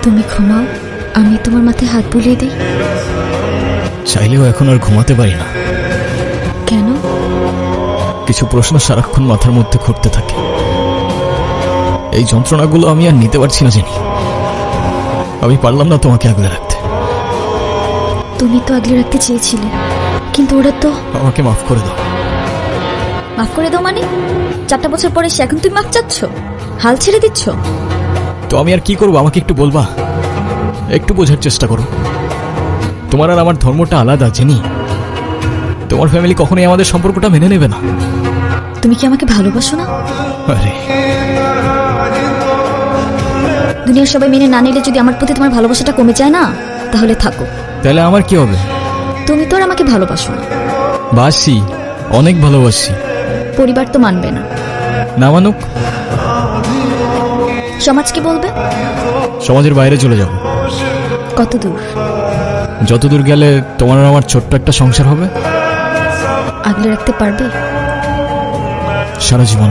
তুমি ঘুমাও, আমি তোমার মাথায় হাত বুলিয়ে দিই। চাইলেও এখন আর ঘুমাতে পারি না। কেন? কিছু প্রশ্ন সারাক্ষণ মাথার মধ্যে ঘুরতে থাকে। এই যন্ত্রণাগুলো আমি আর নিতে পারছি না জানি। আমি পারলাম না তোমাকে আগলে রাখতে। তুমি তো আগলে রাখতে চেয়েছিলে, কিন্তু ওরা তো। আমাকে মাফ করে দাও। মাফ করে দাও মানে? 4টা বছর পরে সে এখন তুমি মাফ চাচ্ছ? হাল ছেড়ে দিচ্ছ? তো আমি আর কি করবো, আমাকে একটু বলবা? একটু বোঝার চেষ্টা করো। তোমার আর আমার ধর্মটা আলাদা জেনি। তোমার ফ্যামিলি কখনোই আমাদের সম্পর্কটা মেনে নেবে না। তুমি কি আমাকে ভালোবাসো না? আরে দুনিয়ার সবাই মেনে না নিলে যদি আমার প্রতি তোমার ভালোবাসাটা কমে যায় না, তাহলে থাকো। তাহলে আমার কি হবে? তুমি তো আর আমাকে ভালোবাসো না। বাসি, অনেক ভালোবাসি। পরিবার তো মানবে না। না মানুক? সমাজ কি বলবে? সমাজের বাইরে চলে যাব। কত দূর? যতদূর গেলে তোমার আর আমার ছোট্ট একটা সংসার হবে। আগলে রাখতে পারবে? সারা জীবন।